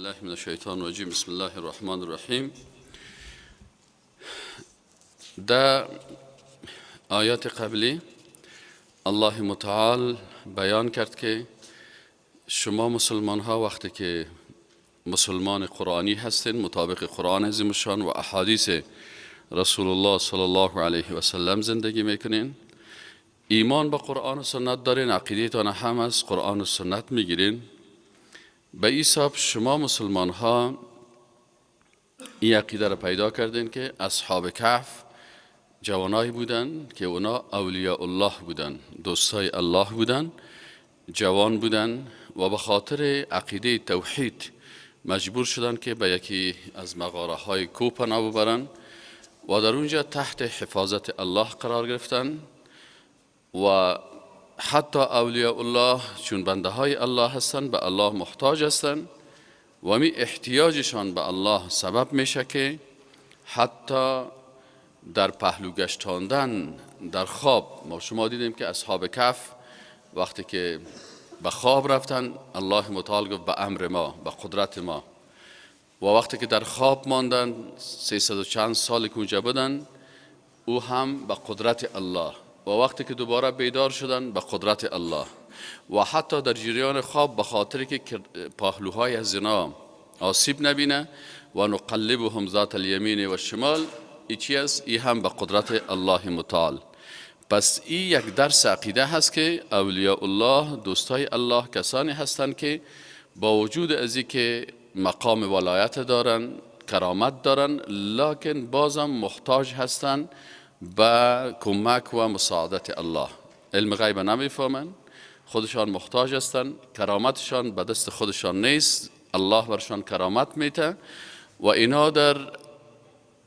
بالله من الشیطان الرجیم. بسم الله الرحمن الرحیم. در آیات قبلی الله متعال بیان کرد که شما مسلمان ها وقتی که مسلمان قرآنی هستین، مطابق قرآن عظیم الشان و احادیث رسول الله صلی الله علیه و سلم زندگی میکنین، ایمان به قرآن و سنت دارین، عقیدتان هم از قرآن و سنت میگیرین، به این حساب شما مسلمان ها این عقیده را پیدا کردین که اصحاب کهف جوانایی بودن که اونا اولیاء الله بودن، دوستای الله بودن، جوان بودن و به خاطر عقیده توحید مجبور شدن که به یکی از مغاره های کوه پناه ببرن و در اونجا تحت حفاظت الله قرار گرفتن. و حتی اولیاء الله چون بنده های الله هستند، به الله محتاج هستند و می احتیاجشان به الله سبب میشه که حتی در پهلو گشتاندن در خواب، ما شما دیدیم که اصحاب کهف وقتی که به خواب رفتن، الله متعال گفت به امر ما، به قدرت ما، و وقتی که در خواب ماندن 300 و چند سال که اونجا بودن، او هم به قدرت الله، و وقتی که دوباره بیدار شدن به قدرت الله. و حتی در جریان خواب به خاطر که پهلوهای از زنا آسیب نبینه و نقلبهم ذات الیمین و شمال، ای هم به قدرت الله متعال. پس این یک درس عقیده هست که اولیاء الله، دوستای الله، کسانی هستند که با وجود از این که مقام ولایت دارن، کرامت دارن، لکن بازم محتاج هستند به کمک و مساعدت الله. علم غیب نمیفهمن، خودشان محتاج هستند، کرامتشان به دست خودشان نیست، الله برشان کرامت میته و اینا در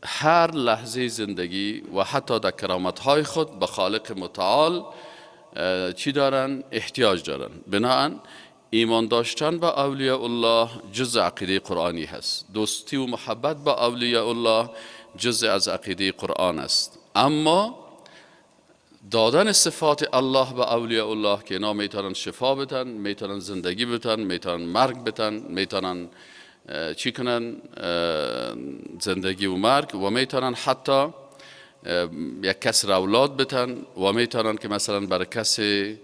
هر لحظه زندگی و حتی در کرامتهای خود به خالق متعال چی دارن؟ احتیاج دارن. بنابراین ایمان داشتن به اولیاء الله جز عقیده قرآنی هست، دوستی و محبت به اولیاء الله جز از عقیده قرآن است. اما دادن صفات الله به اولیاء الله که اینا میتونن شفا بدن، میتونن زندگی بدن، میتونن مرگ بدن، میتونن چی کنن؟ زندگی و مرگ، و میتونن حتی یک کس را اولاد بدن، و میتونن که مثلا برای کسی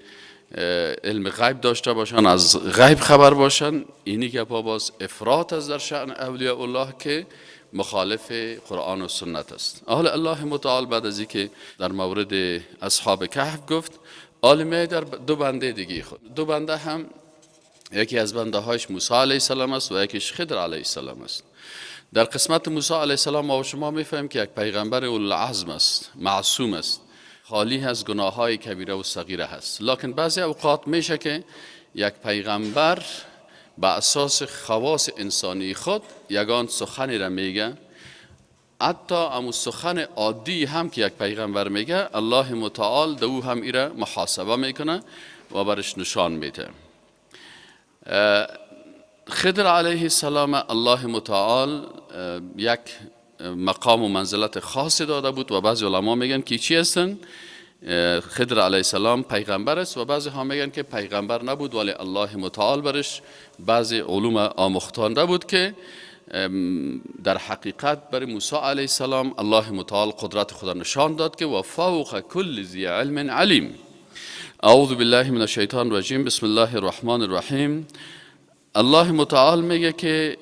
علم غیب داشته باشن، از غیب خبر باشن. اینی که باز افراط از در شأن اولیاء الله که مخالف قرآن و سنت است. حالا الله متعال بعد از اینکه در مورد اصحاب کهف گفت، عالمه در دو بنده دیگه خود، دو بنده هم یکی از بنده هایش موسی علیه السلام است و یکیش خضر علیه السلام است. در قسمت موسی علیه السلام ما و شما میفهمیم که یک پیغمبر اولوالعزم است، معصوم است، خالی از گناه های کبیره و صغیره هست. لکن بعضی اوقات میشه که یک پیغمبر به اساس خواص انسانی خود یگان سخنی را میگه، حتی امو سخن عادی هم که یک پیغمبر میگه، الله متعال دو هم ایره محاسبه میکنه و برش نشان میده. خضر علیه السلام الله متعال یک مقام و منزلت خاص داده بود و بعضی علما میگن که چی هستن؟ خضر علیه السلام پیغمبر است و بعضی ها میگن که پیغمبر نبود ولی الله متعال برش بعضی علوم آموختانده بود که در حقیقت برای موسی علیه السلام الله متعال قدرت خدا نشان داد که و فوق کل ذی علم علیم. اعوذ بالله من الشیطان الرجیم. بسم الله الرحمن الرحیم. الله متعال میگه که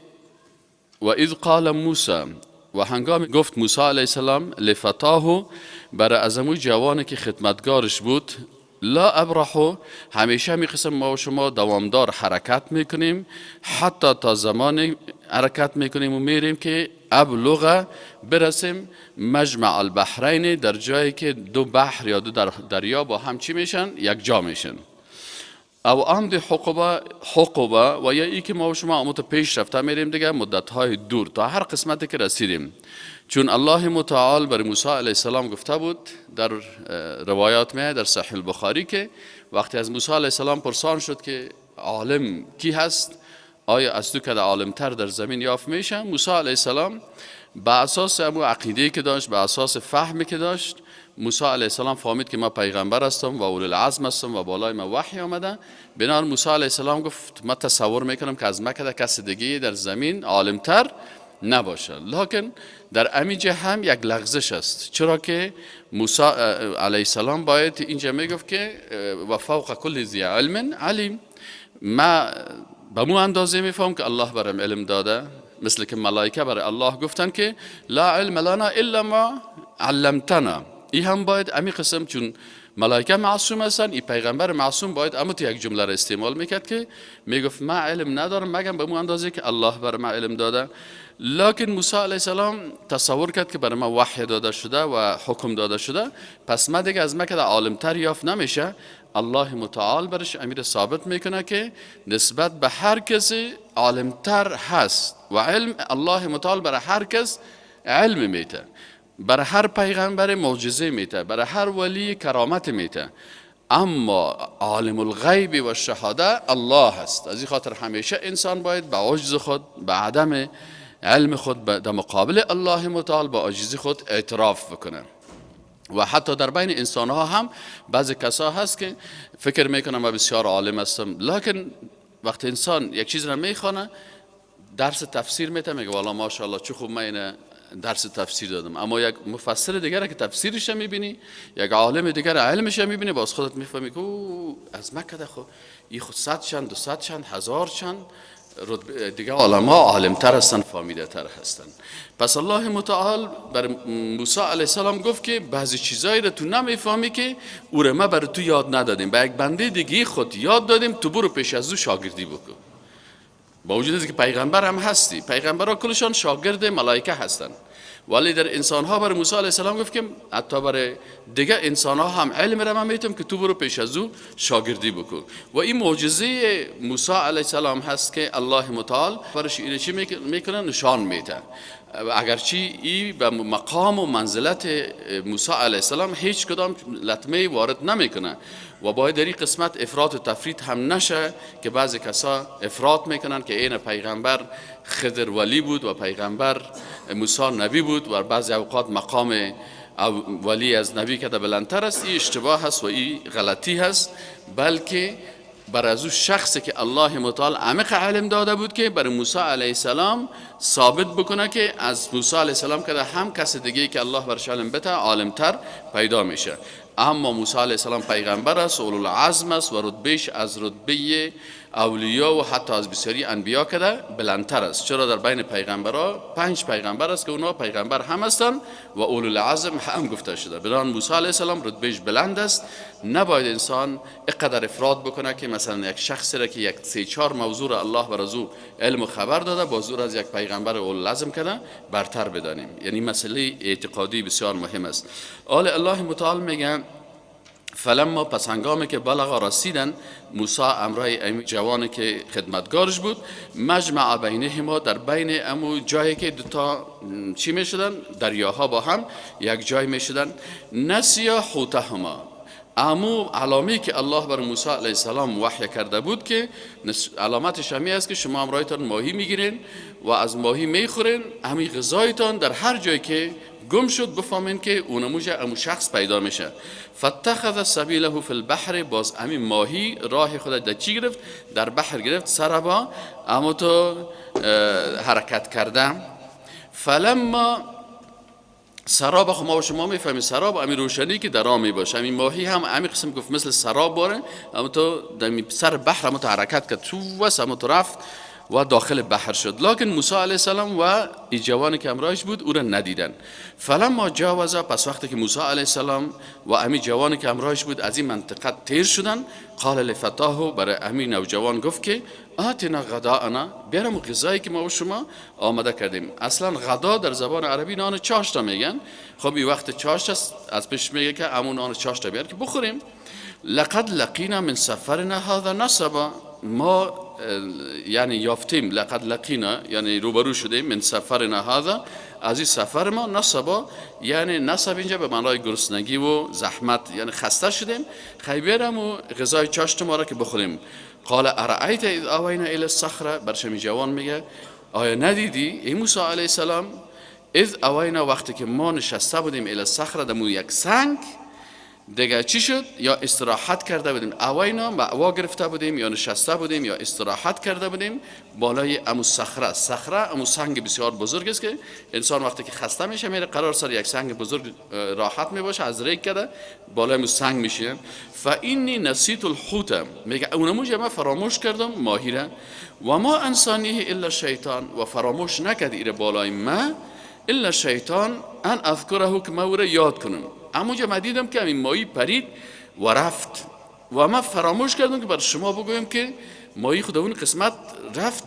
و اذ قال موسی، و هنگام گفت موسی علیه السلام لفتاه، برای ازموی جوانی که خدمتگارش بود، لا ابرحو، همیشه می قسم ما و شما دوامدار حرکت میکنیم، حتی تا زمان حرکت میکنیم و میریم که ابلغ، برسیم مجمع البحرین، در جایی که دو بحر یا دو دریا با هم چی میشن؟ یک جا میشن. او عمد حقوبه و یا ای که ما و شما اموت پیش رفته میریم دیگه مدتهای دور تا هر قسمتی که رسیدیم. چون الله متعال بر موسی علیه السلام گفته بود در روایات میاد در صحیح البخاری که وقتی از موسی علیه السلام پرسان شد که عالم کی هست، آیا از تو که عالم تر در زمین یافت میشه، موسی علیه السلام به اساس امو عقیده که داشت، به اساس فهمی که داشت، موسی علیه السلام فهمید که ما پیغمبر هستم و اول العزم هستم و بالای ما وحی آمده. بنابراین موسی علیه السلام گفت من تصور میکنم که از مکه کس دیگه در زمین عالمتر نباشه. لکن در امیجه هم یک لغزش است، چرا که موسی علیه السلام باید اینجا میگفت که و فوق کل ذی علم علیم، ما به مو اندازه میفهم که الله برام علم داده، مثل که ملائکه برای الله گفتن که لا علم لنا الا ما علمتنا. این هم باید امی قسم، چون ملائکه معصوم هستن، این پیغمبر معصوم باید اما یک جمله را استعمال میکرد که میگفت ما علم ندارم مگر به مو اندازه که الله بر ما علم داده. لکن موسی علیه السلام تصور کرد که برای ما وحی داده شده و حکم داده شده، پس ما دیگه از مکه عالمتر یافت نمیشه. الله متعال برش امیر ثابت میکنه که نسبت به هر کسی عالمتر هست و علم الله متعال برای هر کس علم میته، برای هر پیغمبر معجزه میته، برای هر ولی کرامت میته، اما عالم الغیب و شهاده الله هست. از این خاطر همیشه انسان باید به عجز خود، به عدم علم خود در مقابل الله متعال با عاجزی خود اعتراف بکنه. و حتی در بین انسان ها هم بعضی کسا هست که فکر میکنه من بسیار عالم هستم، لکن وقتی انسان یک چیز را میخونه، درس تفسیر میته، میگه والا ماشاءالله چه خوب من اینه درس تفسیر دادم، اما یک مفسر دیگر که تفسیرش میبینی، یک عالم دیگر علمش میبینی، باز خودت میفهمی که از مکه ده خود این خود 100 چند 200 چند 1000 چند دیگه علما عالمتر هستن، فهمیده تر هستن. پس الله متعال بر موسی علیه السلام گفت که بعضی چیزایی رو تو نمیفهمی که او رو ما بر تو یاد ندادیم، به یک بنده دیگه خود یاد دادیم، تو برو پیش از او شاگردی بکن. با وجود اینکه پیغمبر هم هستی، پیغمبرها کلشان شاگرد ملائکه هستن، ولی در انسان ها بر موسی علیه السلام گفت که حتی برای دیگه انسان ها هم علم را من میتم که تو برو پیش از او شاگردی بکن. و این معجزه موسی علیه السلام هست که الله متعال برش اینه چی میکنه، نشان میده. اگرچه این به مقام و منزلت موسی علیه السلام هیچ کدام لطمه وارد نمیکنه و باید در این قسمت افراط و تفرید هم نشه که بعضی کسا افراط میکنن که این پیغمبر خضر ولی بود و پیغمبر موسی نبی بود و بعضی اوقات مقام ولی از نبی که بلندتر است. این اشتباه هست و این غلطی هست، بلکه بر از او شخصی که الله متعال عمیق علم داده بود که بر موسی علیه السلام ثابت بکنه که از موسی علیه السلام که هم کس دیگه که الله برش علم بده عالمتر پیدا میشه. اما موسی علیه السلام پیغمبر است، اولو العزم است و رتبهش از رتبه اولیا و حتی از بسیاری انبیا کده بلندتر است. چرا در بین پیغمبرها 5 پیغمبر است که اونا پیغمبر هم هستند و اولو العزم هم گفته شده. بنابراین موسی علیه السلام رتبهش بلند است. نباید انسان اینقدر افراد بکنه که مثلا یک شخصی را که یک 3-4 موضوع را الله بر از او علم و خبر داده بازور از یک پیغمبر اولو العزم کده برتر بدانیم. یعنی مسئله اعتقادی بسیار مهم است. الله متعال میگه فلما پس هنگامی که بلغ رسیدن موسی امرای جوانی که خدمتگارش بود، مجمع بینهما در بین امو جایی که دوتا چی می شدن؟ دریاها با هم یک جای می شدن. نسیا حوتهما، امو علامی که الله بر موسی علیه السلام وحی کرده بود که علامتش همی است که شما امرایتان ماهی میگیرین و از ماهی میخورین، همی غذایتان در هر جایی که گم شد بفهمین که امو شخص پیدا میشه. فاتخذ سبیله فی البحر، باز همین ماهی راه خود در چی گرفت؟ در بحر گرفت، سربا اما تو حرکت کردم. فلما سراب، خب ما و شما میفهمیم سراب همین روشنی که در آن میباشه، همین ماهی هم همین قسم گفت مثل سراب باره، اما تو در سر بحر اما تو حرکت کرد تو وست اما تو رفت و داخل بحر شد. لکن موسی علیه السلام و این جوانی که همراهش بود او را ندیدن. فلما جاوزا، پس وقتی که موسی علیه السلام و امی جوانی که همراهش بود از این منطقه تیر شدن، قال لفتاه، برای امی نوجوان گفت که آتنا غداءنا، بیارم غذایی که ما و شما آماده کردیم. اصلا غدا در زبان عربی نان چاشتا میگن. خب این وقت چاشت است، از پیش میگه که همون نان چاشتا بیار که بخوریم. لقد لقینا من سفرنا هذا نصبا، ما یعنی یافتیم، لقد لقینا یعنی روبرو شدیم، من سفرنا هذا، از این سفر ما، نصبا یعنی نصب اینجا به معنای گرسنگی و زحمت، یعنی خسته شدیم، خیبرم و غذای چاشت ما را که بخوریم. قال ارأیت اذ آوینا الی الصخره، برشمی جوان میگه آیا ندیدی ای موسی علیه السلام اذ اوینا وقتی که ما نشسته بودیم الی الصخره دمو یک سنگ دیگه چی شد؟ یا استراحت کرده بودیم، اوینا معوا گرفته بودیم یا نشسته بودیم یا استراحت کرده بودیم بالای امو صخره. صخره امو سنگ بسیار بزرگ است که انسان وقتی که خسته میشه میره قرار سر یک سنگ بزرگ راحت میباشه، از ریگ کرده بالای امو سنگ میشه. فانی نسیت الحوت، میگه اونموج ما فراموش کردم ماهی را، و ما انسانیه الا شیطان، و فراموش نکرد ایره بالای ما الا شیطان ان اذکره که ما او را یاد کنم. اما ما دیدم که این ماهی پرید و رفت و ما فراموش کردم که بر شما بگویم که ماهی خود اون قسمت رفت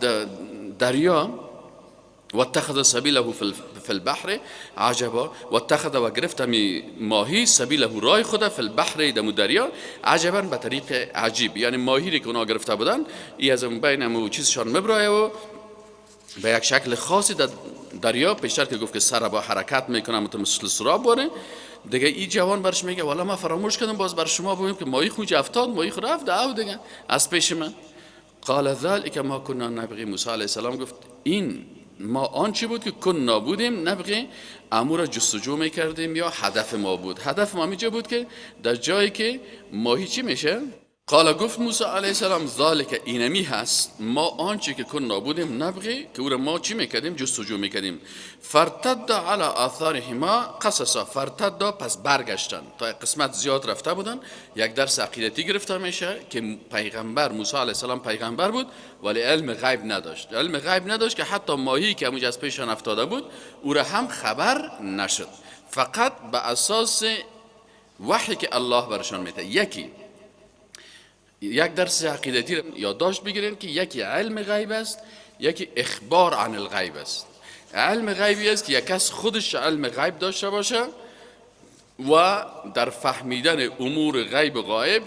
دریا. و اتخذ سبیله فی البحر عجبا، و اتخذ و گرفت ماهی سبیله رای خود فی البحر دمو دریا عجبا به طریق عجیب. یعنی ماهی که اونا گرفته بودن ای از بین امو چیزشان مبرایه و به یک شکل خاصی در دریا، پیشتر که گفت که سر با حرکت میکنه مثل سراب باره دیگه. این جوان برش میگه والا ما فراموش کردم باز بر شما بگم که ماهی خوج افتاد، ماهی خود رفت او دیگه از پیش من. قال ذلک ما کنا نبغی، موسی علیه السلام گفت این ما آنچه بود که کنا بودیم نبغی امور جستجو میکردیم یا هدف ما بود. هدف ما میجا بود که در جایی که ماهی چی میشه. قال گفت موسی علیه السلام ذالک اینمی هست ما آنچه که کنا بودیم نبغی که او را ما چی میکردیم جستجو میکردیم. فرتد علی آثارهما قصصا، فرتد پس برگشتن، تا قسمت زیاد رفته بودن. یک درس عقیدتی گرفته میشه که پیغمبر موسی علیه السلام پیغمبر بود ولی علم غیب نداشت. علم غیب نداشت که حتی ماهی که همونجا از پیشان افتاده بود او را هم خبر نشد، فقط به اساس وحی که الله برشان میده. یک درس عقیدتی یادداشت بگیرین که یکی علم غیب است، یکی اخبار عن الغیب است. علم غیبی است که یک کس خودش علم غیب داشته باشه و در فهمیدن امور غیب غایب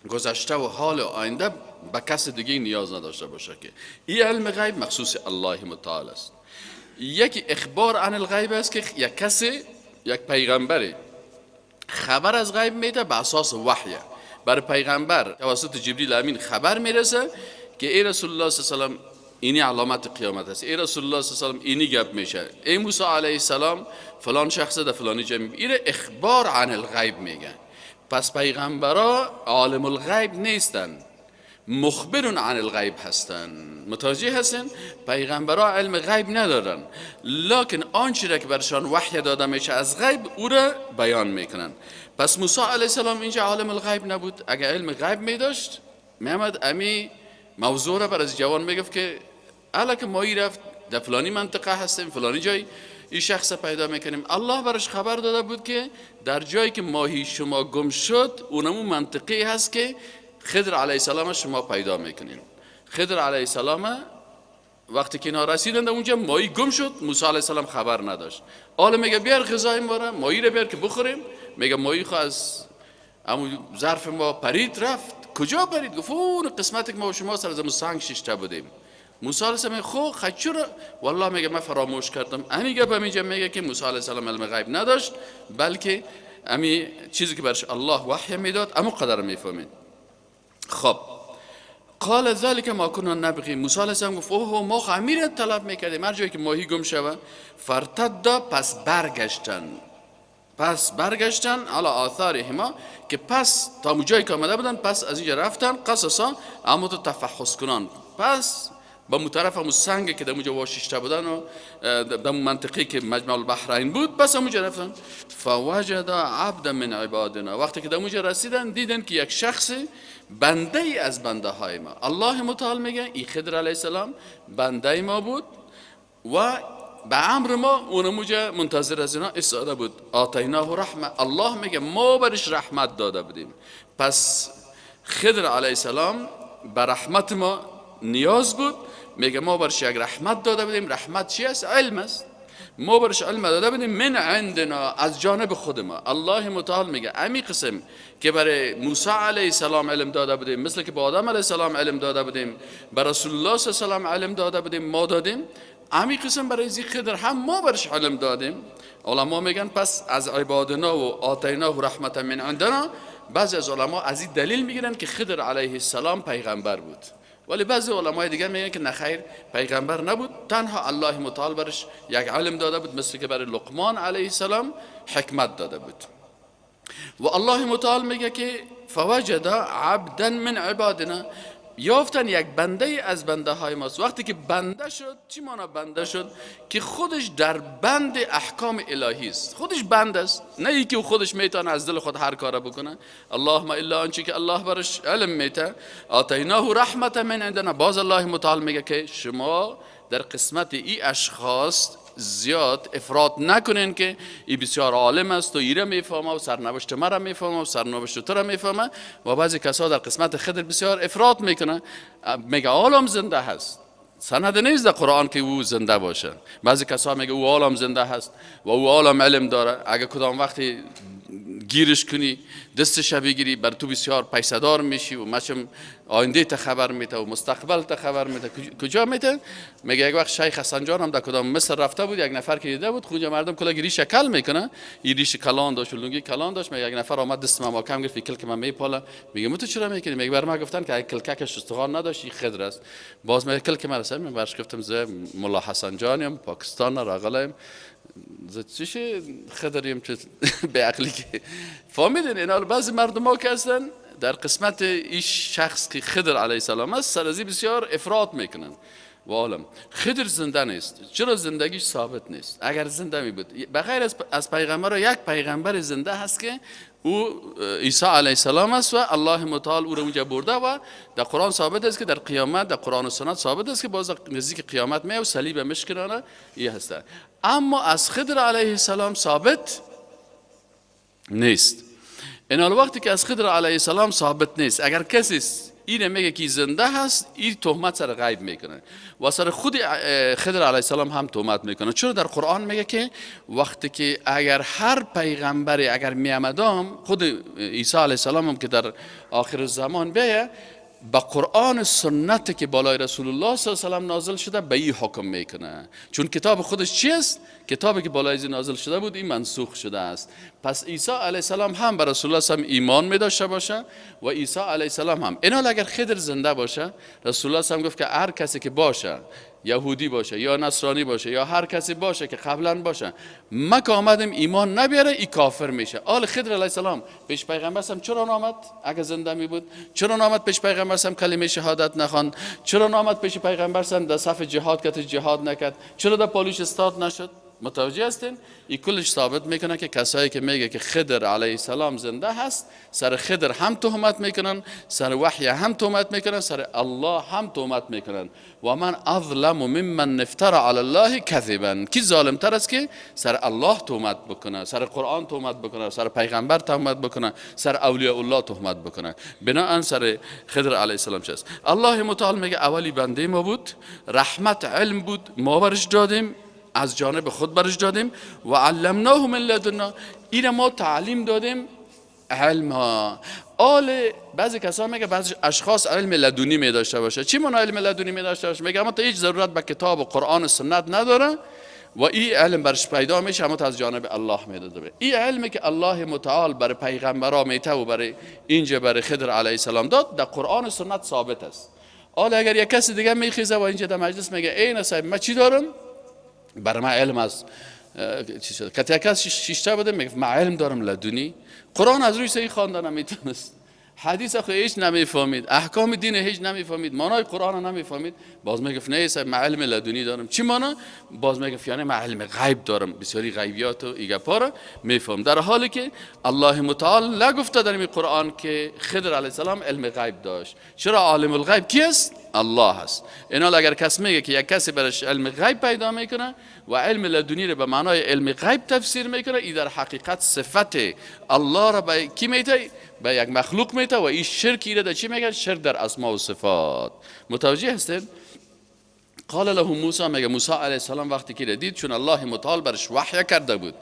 گذشته و حال آینده به کس دیگه نیاز نداشته باشه، که این علم غیب مخصوص الله متعال است. یکی اخبار عن الغیب است که یک کسی، یک پیغمبری خبر از غیب میده به اساس وحی. بر پیغمبر توسط جبریل امین خبر میرسه که ای رسول الله صلی الله علیه و آله اینی علامت قیامت است، ای رسول الله صلی الله علیه و آله اینی گپ میشه، ای موسی علیه السلام فلان شخص در فلانی جا میره. اخبار عن الغیب میگن. پس پیغمبرا عالم الغیب نیستن، مخبر عن الغیب هستن. متوجه هستن؟ پیغمبرا علم غیب ندارن، لکن آنچه را که برشان وحی داده میشه از غیب او را بیان میکنن. پس موسی علیه السلام اینجا عالم الغیب نبود. اگر علم غیب می داشت میامد امی موضوع را بر از جوان میگفت که الا که ماهی رفت در فلانی منطقه هستیم، فلانی جای این شخص پیدا میکنیم. الله برش خبر داده بود که در جایی که ماهی شما گم شد اونمون منطقه هست که خضر علیه السلام شما پیدا میکنین. خضر علیه السلام وقتی که اینا رسیدند اونجا ماهی گم شد، موسی علیه السلام خبر نداشت. حالا میگه بیار غذای ما را، ماهی را بیار که بخوریم. میگه ماهی خو از امو ظرف ما پرید رفت. کجا پرید؟ گفت اون قسمتی که ما و شما سر از سنگ شیشته بودیم. موسی علیه السلام خو خچور والله میگه من فراموش کردم. همین گپ همینجا میگه که موسی علیه السلام علم غیب نداشت، بلکه همین چیزی که برش الله وحی میداد اما قدر میفهمید. خب قال ذلك ما كنا نبغي، موسی علیه السلام گفت اوه ما خمیر طلب میکردیم هر جایی که ماهی گم شوه. فرتد پس برگشتن علی آثارهما، که پس تا جایی که آمده بودن پس از اینجا رفتن قصصا اما تو تفحص کنان. پس با طرف همون سنگ که در اونجا واشیشته بودن و در منطقه که مجمع البحرین بود پس اونجا رفتن. فوجد عبد من عبادنا، وقتی که در اونجا رسیدن دیدن که یک شخص بنده ای از بنده های ما. الله متعال میگه این خضر علیه السلام بنده ما بود و به امر ما اونموجا منتظر از اینا استاده بود. آتیناه رحمه، الله میگه ما برش رحمت داده بودیم. پس خضر علیه السلام به رحمت ما نیاز بود. میگه ما برش یک رحمت داده بودیم. رحمت چی است؟ علم است. ما برش علم داده بودیم من عندنا، از جانب خود ما. الله متعال میگه امی قسم که برای موسی علیه السلام علم داده بودیم، مثل که به آدم علیه السلام علم داده بودیم، برای رسول الله صلی الله علیه و آله علم داده بودیم، ما دادیم. امی قسم برای زی خضر هم ما برش علم دادیم. علما میگن پس از عبادنا و آتیناه رحمت من عندنا. بعضی از علما از این دلیل میگیرن که خضر علیه السلام پیغمبر بود. ولی بعضی علمای دیگه میگن که نخیر، پیغمبر نبود، تنها الله متعال برش یک علم داده بود، مثل که برای لقمان علیه السلام حکمت داده بود. و الله متعال میگه که فوجد عبدا من عبادنا، یافتن یک بنده از بنده های ماست. وقتی که بنده شد، چی معنی بنده شد؟ که خودش در بند احکام الهی است، خودش بنده است، نه ای که خودش میتونه از دل خود هر کار بکنه. اللهم الا آنچه که الله برش علم میته. آتیناه رحمت من عندنا. باز الله متعال میگه که شما در قسمت ای اشخاص زیاد افراط نکنین که ای بسیار عالم است و ایره میفهمه و سرنوشت مرا میفهمه و سرنوشت تو را میفهمه. و بعضی کسا در قسمت خضر بسیار افراط میکنه، میگه عالم زنده هست. سند نیست در قرآن که او زنده باشه. بعضی کسا میگه او عالم زنده هست و او عالم علم داره. اگه کدام وقتی گیرش کنی، دستش بگیری، بر تو بسیار پیسدار میشی و مچم آینده تا خبر میده و مستقبل تا خبر میده. کجا میده؟ میگه یک وقت شیخ حسن جان هم در کدام مصر رفته بود، یک نفر که دیده بود خونجا مردم کلا ریش کل میکنه، این ریش کلان داشت و لنگی کلان داشت. میگه یک نفر آمد دست من محکم گرفت، کل که من میپاله. میگه تو چرا میکنی؟ میگه بر ما گفتن که اگه کلککش استخوان نداشت این خضر است. باز میگه کل که من رسم، من برش گفتم ز مولا حسن جانیم پاکستان راغلایم چیشه خدریم چه به عقلی که فهمیدین. اینا بعضی مردم ها که هستن در قسمت این شخص که خضر علیه السلام است سرازی بسیار افراط میکنن. و عالم خضر زنده نیست. چرا زندگیش ثابت نیست؟ اگر زنده می بود، بغیر از پیغمبر، یک پیغمبر زنده هست که او عیسی علیه السلام است و الله متعال او را اونجا برده و در قرآن ثابت است که در قیامت، در قرآن و سنت ثابت است که باز نزدیک قیامت می و صلیب مشکرانه این هست. اما از خضر علیه السلام ثابت نیست. این وقتی که از خضر علیه السلام ثابت نیست، اگر کسی این میگه که زنده هست، این تهمت سر غیب میکنه و سر خود خضر علیه السلام هم تهمت میکنه. چرا در قرآن میگه که وقتی که اگر هر پیغمبری اگر میامدام، خود عیسی علیه السلام هم که در آخر زمان بیه با قرآن سنت که بالای رسول الله صلی الله علیه و آله نازل شده به این حکم میکنه. چون کتاب خودش چیست؟ کتابی که بالای این نازل شده بود این منسوخ شده است. پس عیسی علیه السلام هم به رسول الله صلی الله علیه و آله ایمان می‌داشته باشه و عیسی علیه السلام هم. اینا اگر خضر زنده باشه، رسول الله صلی الله علیه و آله گفت که هر کسی که باشه، یهودی باشه یا نصرانی باشه یا هر کسی باشه که قبلا باشه، ما که آمدیم ایمان نبیاره، این کافر میشه. آل خضر علیه السلام پیش پیغمبر هم چرا نامد؟ اگه زنده می بود چرا نامد پیش پیغمبر هم کلمه شهادت نخواند؟ چرا نامد پیش پیغمبر هم در صف جهاد کرد جهاد نکرد؟ چرا در پالیش استاد نشد؟ متوجه هستین؟ این کلش ثابت میکنه که کسایی که میگه که خضر علیه السلام زنده هست، سر خضر هم تهمت میکنن، سر وحی هم تهمت میکنن، سر الله هم تهمت میکنن. و من اظلم ممن افترى علی الله کذبا. کی ظالم تر است که سر الله تهمت بکنه، سر قرآن تهمت بکنه، سر پیغمبر تهمت بکنه، سر اولیاء الله تهمت بکنه؟ بناهن سر خضر علیه السلام چیست؟ الله متعال میگه اولی بنده ما بود، رحمت علم بود، ما برش دادیم، از جانب خود برش دادیم و علمناه من لدنا، این ما تعلیم دادیم علم ها. بعضی کسا میگه بعضی اشخاص علم لدونی می داشته باشه. چی معنی علم لدونی می داشته باشه؟ میگه اما تا هیچ ضرورت به کتاب و قرآن و سنت نداره و این علم برش پیدا میشه، اما از جانب الله میداده. این علمی که الله متعال برای پیغمبرا میته و برای اینجا برای خضر علیه السلام داد، در قرآن و سنت ثابت است. اگر یک کسی دیگه میخیزه و اینجا در مجلس میگه ای نصیب ما چی دارم؟ برای ما علم از چی شد؟ که یک کس شیشته بده میگه ما علم دارم لدونی. قرآن از روی صحیح خواندن نمیتونست، حدیث خو هیچ نمیفهمید، احکام دین هیچ نمیفهمید، معنای قرآن نمیفهمید، باز میگه نه صاحب ما علم لدونی دارم. چی معنی؟ باز میگه یعنی ما علم غیب دارم، بسیاری غیبیات و ایگپا را میفهم، در حالی که الله متعال نگفته در این قرآن که خضر علیه السلام علم غیب داشت. چرا؟ عالم الغیب کیست؟ الله هست. اینا اگر کس میگه که یک کسی برش علم غیب پیدا میکنه و علم لدونی رو به معنای علم غیب تفسیر میکنه، این در حقیقت صفت الله را به کی میته؟ به یک مخلوق میته و این شرکی را در چی میگن؟ شرک در اسماء و صفات. متوجه هستید؟ قال له موسی، میگه موسی علیه السلام وقتی که دید، چون الله متعال برش وحی کرده بود،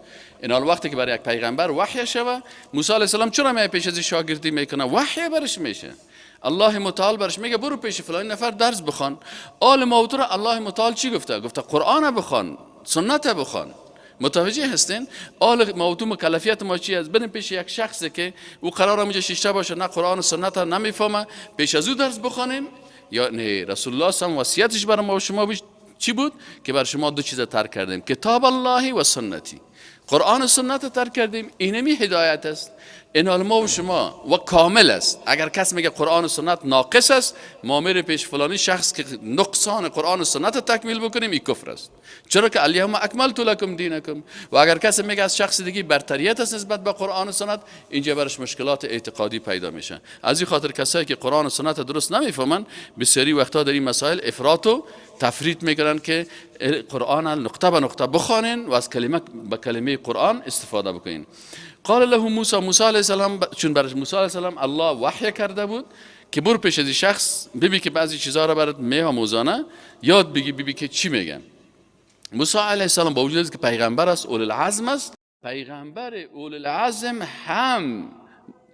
این وقتی که برای یک پیغمبر وحی شوه، موسی علیه السلام چرا می پیش از شاگردی میکنه؟ وحی برش میشه. الله متعال برش میگه برو پیش فلان نفر درس بخوان. آل موتور الله متعال چی گفته؟ گفته قرآن بخوان، سنت بخوان. متوجه هستین؟ آل موضوع مکلفیت ما چی است؟ بریم پیش یک شخصی که او قرار اونجا شیشته باشه، نه قرآن و سنت نمیفهمه، پیش از او درس بخوانیم، یا نه؟ رسول الله صلی الله علیه و وصیتش برای ما و شما چی بود؟ که بر شما دو چیز ترک کردیم، کتاب الله و سنتی، قرآن و سنت ترک کردیم. اینمی هدایت است. این ما و شما و کامل است. اگر کس میگه قرآن و سنت ناقص است، ما میره پیش فلانی شخص که نقصان قرآن و سنت تکمیل بکنیم، این کفر است. چرا که الیوم اکملت لکم دینکم. و اگر کسی میگه از شخص دیگه برتریت است نسبت به قرآن و سنت، اینجا برش مشکلات اعتقادی پیدا میشه. از این خاطر کسایی که قرآن و سنت درست نمیفهمن، بسیاری وقتا در این مسائل افراط و تفریط میکنن که قرآن نقطه به نقطه بخوانین و از کلمه به کلمه قرآن استفاده بکنین. قال له موسی علیه السلام، چون برای موسی علیه السلام الله وحی کرده بود که برو پیش از شخص ببین که بعضی چیزها را برات میآموزانه، یاد بگی ببین که چی میگن. موسی علیه السلام با وجود که پیغمبر است، اول العزم است، پیغمبر اول العزم هم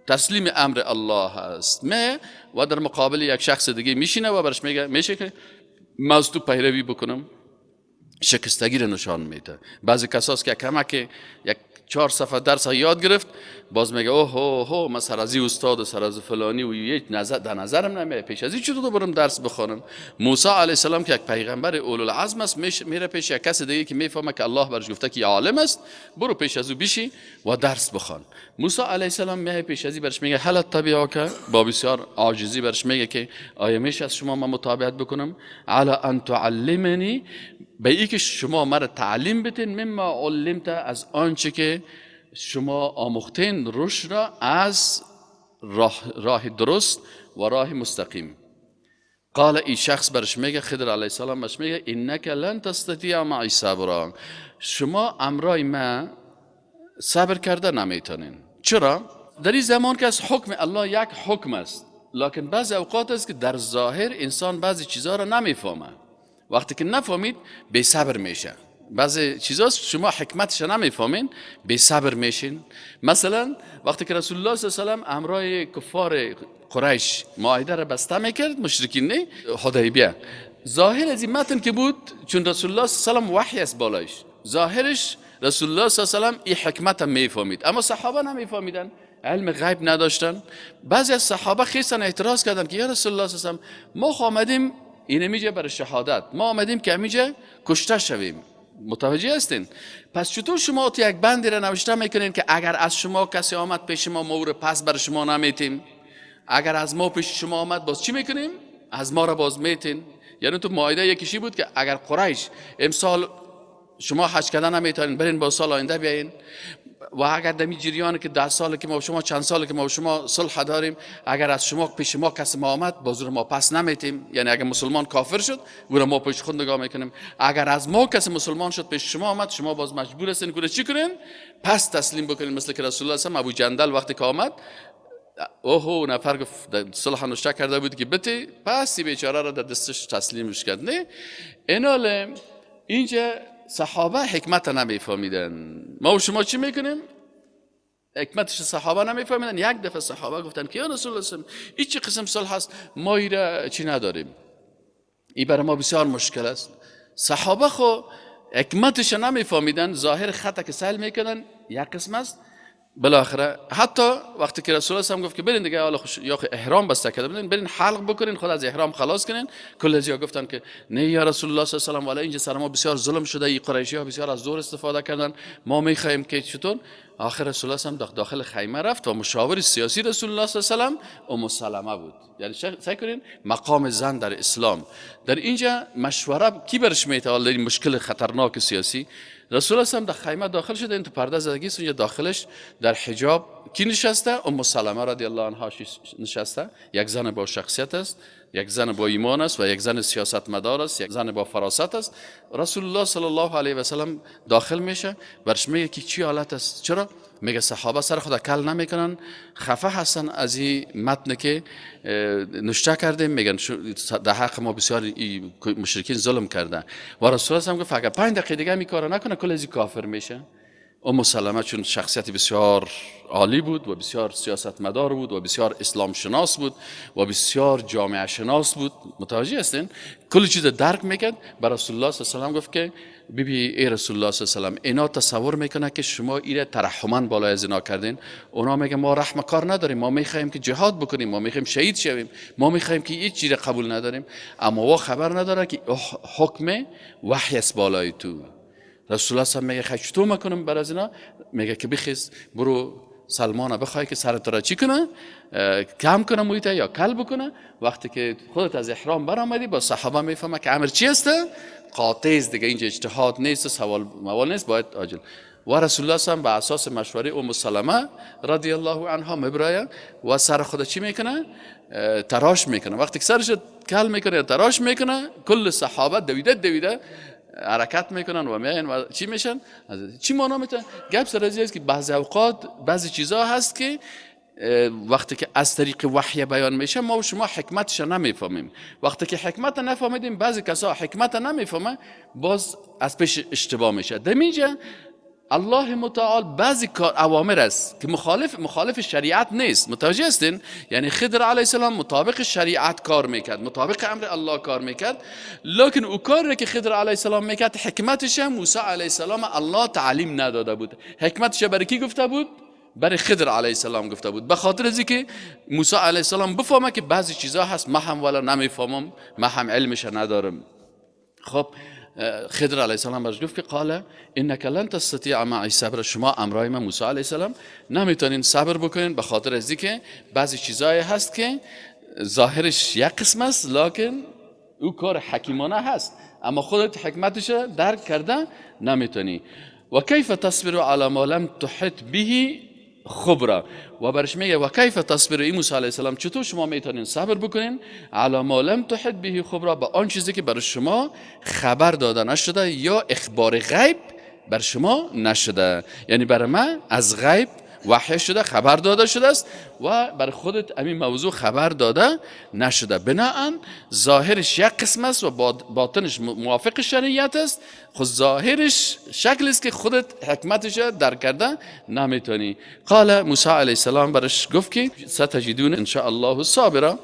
تسلیم امر الله است. و در مقابل یک شخص دیگه میشینه و برش میگه میشه که از تو پیروی بکنم، شکستگی رو نشان میده. بعضی کساست که کمک یک 4 صفحه درس یاد گرفت، باز میگه اوه من سر از استاد و سر از فلانی و یک نظر در نظرم نمیاد، پیش از این چطور برم درس بخونم. موسی علیه السلام که یک پیغمبر اول العزم است، میره پیش یک کس دیگه که میفهمه که الله برش گفته که عالم است، برو پیش از او بشی و درس بخوان. موسی علیه السلام میاد پیش از این برش میگه هل اتبعک، با بسیار عاجزی برش میگه که آیا میشه از شما من متابعت بکنم، علی ان تعلمنی، به ای که شما مرا تعلیم بتین، مما علمت، از آنچه که شما آموختین رشد را، از راه درست و راه مستقیم. قال ای شخص برش میگه، خضر علیه السلام برش میگه انک لن تستطیع معی صبرا، شما امرای ما صبر کرده نمیتونین. چرا؟ در این زمان که از حکم الله یک حکم است، لکن بعضی اوقات است که در ظاهر انسان بعضی چیزها را نمیفهمه. وقتی که نفهمید بی صبر میشه. بعضی چیزا شما حکمتش نمیفهمین، بی صبر میشین. مثلا وقتی که رسول الله صلی الله علیه و آله امرای کفار قریش معاهده را بسته میکرد، مشرکین نه، حدیبیه، ظاهر از این متن که بود، چون رسول الله صلی الله علیه و آله وحی است بالایش، ظاهرش رسول الله صلی الله علیه و آله این حکمت میفهمید، اما صحابه نمیفهمیدن، علم غیب نداشتن. بعضی از صحابه خیسن اعتراض کردن که یا رسول الله صلی الله علیه و آله، ما آمدیم این میجه برای شهادت، ما آمدیم که میجه کشته شویم، متوجه هستین؟ پس چطور شما تو یک بندی را نوشته میکنین که اگر از شما کسی آمد پیش ما رو پس بر شما نمیتیم، اگر از ما پیش شما آمد باز چی میکنیم؟ از ما را باز میتین. یعنی تو معاهده یکیشی بود که اگر قریش امسال شما حج کردن نمیتونین، برین با سال آینده بیاین، و اگر دمی جریان که 10 سال که ما شما، چند سال که ما شما صلح داریم، اگر از شما پیش ما کسی ما آمد باز ما پس نمیتیم. یعنی اگر مسلمان کافر شد او ما پیش خود نگاه میکنیم، اگر از ما کسی مسلمان شد پیش شما آمد، شما باز مجبور هستین که چی کنین؟ پس تسلیم بکنین. مثل که رسول الله صلی الله علیه و ابو جندل وقتی که آمد، اوه نفر گفت صلح نوشته کرده بود که بتی، پس بیچاره را در دستش تسلیمش کرد. نه اینال اینجا صحابه حکمت نمیفهمیدن. ما و شما چی میکنیم؟ حکمتش صحابه نمیفهمیدن. یک دفعه صحابه گفتن که یا رسول الله این چه قسم صلح هست، ما ایره چی نداریم، این برای ما بسیار مشکل است. صحابه خو حکمتش نمیفهمیدن، ظاهر خطا که سهل میکنن یک قسم است. بالاخره حتی وقتی که رسول الله هم گفت که برین دیگه حالا یا احرام بسته کرده بودین، برین حلق بکنین، خود از احرام خلاص کنین، کل ازیا گفتن که نه یا رسول الله صلی الله علیه و آله، ولی اینجا سر ما بسیار ظلم شده، این قریشی ها بسیار از زور استفاده کردن، ما میخوایم که چطور. آخر رسول الله هم داخل خیمه رفت و مشاور سیاسی رسول الله صلی الله علیه و آله ام سلمه بود. یعنی سعی کنین مقام زن در اسلام، در اینجا مشوره کی برش میتواند این مشکل خطرناک سیاسی. رسول الله هم در خیمه داخل شده، این تو پرده زدگی است، اونجا داخلش در حجاب کی نشسته؟ ام سلمه رضی الله عنها نشسته. یک زن با شخصیت است، یک زن با ایمان است و یک زن سیاستمدار است، یک زن با فراست است. رسول الله صلی الله علیه و سلم داخل میشه، برش میگه که چی حالت است؟ چرا؟ میگه صحابه سر خود کل نمیکنن، خفه هستن از این متن که نوشته کرده، میگن در حق ما بسیار مشرکین ظلم کرده. و رسول الله هم گفت اگر 5 دقیقه دیگه می کارو نکنه کل از کافر میشه. سلمه چون شخصیت بسیار عالی بود و بسیار سیاستمدار بود و بسیار اسلام شناس بود و بسیار جامعه شناس بود، متوجه هستین؟ کل چیز درک میکرد. بر رسول الله صلی الله علیه و گفت که بیبی ای رسول الله صلی الله علیه و اینا تصور میکنه که شما ایره ترحما بالای زنا کردین. اونا میگن ما رحم کار نداریم، ما میخوایم که جهاد بکنیم، ما میخوایم شهید شویم، ما میخوایم که هیچ چیز قبول نداریم. اما وا خبر نداره که حکم وحی است بالای تو. رسول الله صلی میگه چطور میکنم برای اینا؟ میگه که بخیز برو سلمان بخوای که سرت را چی کنه، کم کنه محیط یا کل بکنه. وقتی که خودت از احرام برآمدی با صحابه میفهمه که امر چی است، قاطع است دیگه، اینجا اجتهاد نیست، سوال موال نیست، باید عاجل. و رسول الله صلی به اساس مشوره ام سلمه رضی الله عنها میبره و سر خود چی میکنه، تراش میکنه. وقتی که سرش کل میکنه یا تراش میکنه، کل صحابه دویده حرکت میکنن و میاین و چی میشن؟ چی معنا میتونه؟ گپ سر است که بعضی اوقات بعضی چیزا هست که وقتی که از طریق وحی بیان میشه ما و شما حکمتش نمیفهمیم. وقتی که حکمت نفهمیدیم، بعضی کسا حکمت نمیفهمه، باز از پیش اشتباه میشه. دمیجه الله متعال بعضی کار اوامر است که مخالف شریعت نیست، متوجه هستین؟ یعنی خضر علیه السلام مطابق شریعت کار میکرد، مطابق امر الله کار میکرد، لکن او کاری که خضر علیه السلام میکرد حکمتش موسی علیه السلام الله تعلیم نداده بود. حکمتش برای کی گفته بود؟ برای خضر علیه السلام گفته بود، به خاطر از اینکه موسی علیه السلام بفهمه که بعضی چیزا هست ما هم ولا نمیفهمم، ما هم علمش ندارم. خب خضر علیه السلام برش گفت که قال انک لن تستطیع معی صبر، شما امرای من موسی علیه السلام نمیتونین صبر بکنین، به خاطر از اینکه بعضی چیزای هست که ظاهرش یک قسم است لکن او کار حکیمانه هست، اما خودت حکمتش درک کرده نمیتونی. و کیف تصبر علی ما لم تحط به خبره، و برش میگه و کیف تصبر ای موسی علیه السلام، چطور شما میتونین صبر بکنین علی ما لم تحط به خبره، با آن چیزی که برای شما خبر داده نشده یا اخبار غیب بر شما نشده. یعنی برای من از غیب وحی شده، خبر داده شده است و بر خودت همین موضوع خبر داده نشده. بناهن ظاهرش یک قسم است و باطنش موافق شریعت است، خود ظاهرش شکل است که خودت حکمتش در کرده نمیتونی. قال موسی علیه السلام برش گفت که ستجدون ان شاء الله صابرا،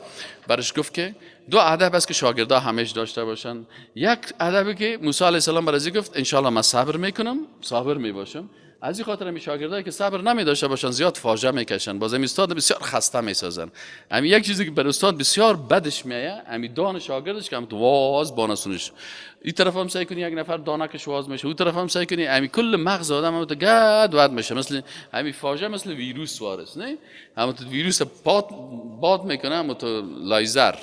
برش گفت که دو ادب است که شاگردا همیشه داشته باشن. یک ادبی که موسی علیه السلام برای گفت ان شاء الله من صبر میکنم، صابر میباشم. از این خاطر می شاگردایی که صبر نمی داشته باشن زیاد فاجعه میکشن، باز استاد بسیار خسته میسازن. همین یک چیزی که بر استاد بسیار بدش میایه، همین دان شاگردش که هم تو واز بانسونش، این طرف هم سعی کنی یک نفر دانکش واز میشه، اون طرف هم سعی کنی همین کل مغز آدم هم تو گد ود میشه، مثل همین فاجعه مثل ویروس وارس، نه هم تو ویروس باد میکنه، هم تو لایزر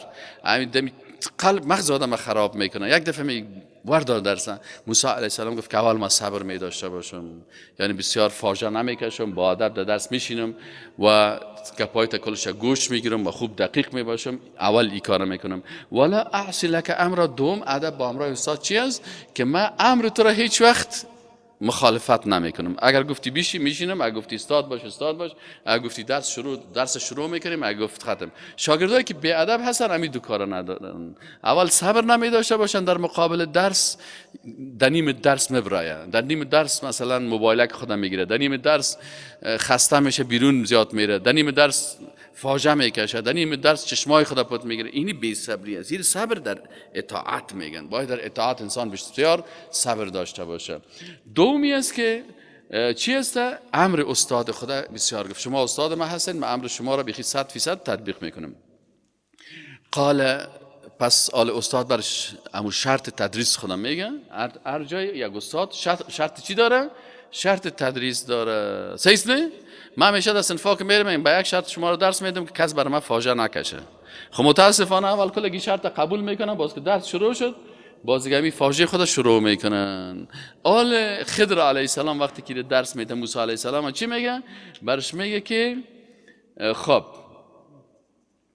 همین دمی قلب مغز آدم خراب میکنه. یک دفعه می وردار درسن موسی علیه السلام گفت که اول ما صبر می داشته باشم، یعنی بسیار فاجعه نمیکشم، با ادب در درس میشینم و گپایت کلش گوش میگیرم و خوب دقیق می باشم، اول این کارو میکنم. ولا اعصی لک امر، دوم ادب با امر استاد چی است که من امر تو را هیچ وقت مخالفت نمیکنم. اگر گفتی بیشی میشینم، اگر گفتی استاد باش استاد باش، اگر گفتی درس شروع میکنیم، اگر گفت ختم. شاگردایی که بی ادب هستن همین دو کارا ندارن، اول صبر نمی داشته باشن در مقابل درس، در نیم درس میبراین، در نیم درس مثلا موبایلک خودم میگیره، در نیم درس خسته میشه بیرون زیاد میره، در نیم درس فاجعه میکشه، در نیم درس چشمای خدا پت میگیره. اینی بی صبری است. صبر در اطاعت میگن، باید در اطاعت انسان بسیار صبر داشته باشه. دومی است که چی است؟ امر استاد خدا بسیار گفت شما استاد ما هستین، من امر شما را بخی 100% تطبیق میکنم. قال پس آل استاد برش امو شرط تدریس خودم میگه، هر جای یک استاد شرط چی داره؟ شرط تدریس داره. صحیح نه؟ من همیشه در صنفا که میرم با یک شرط شما رو درس میدم که کس برای من فاجعه نکشه. خب متاسفانه اول کلگی شرط قبول میکنن، باز که درس شروع شد باز دیگه فاجعه خود شروع میکنن. آل خضر علیه السلام وقتی که درس میده موسی علیه السلام چی میگه؟ برش میگه که خب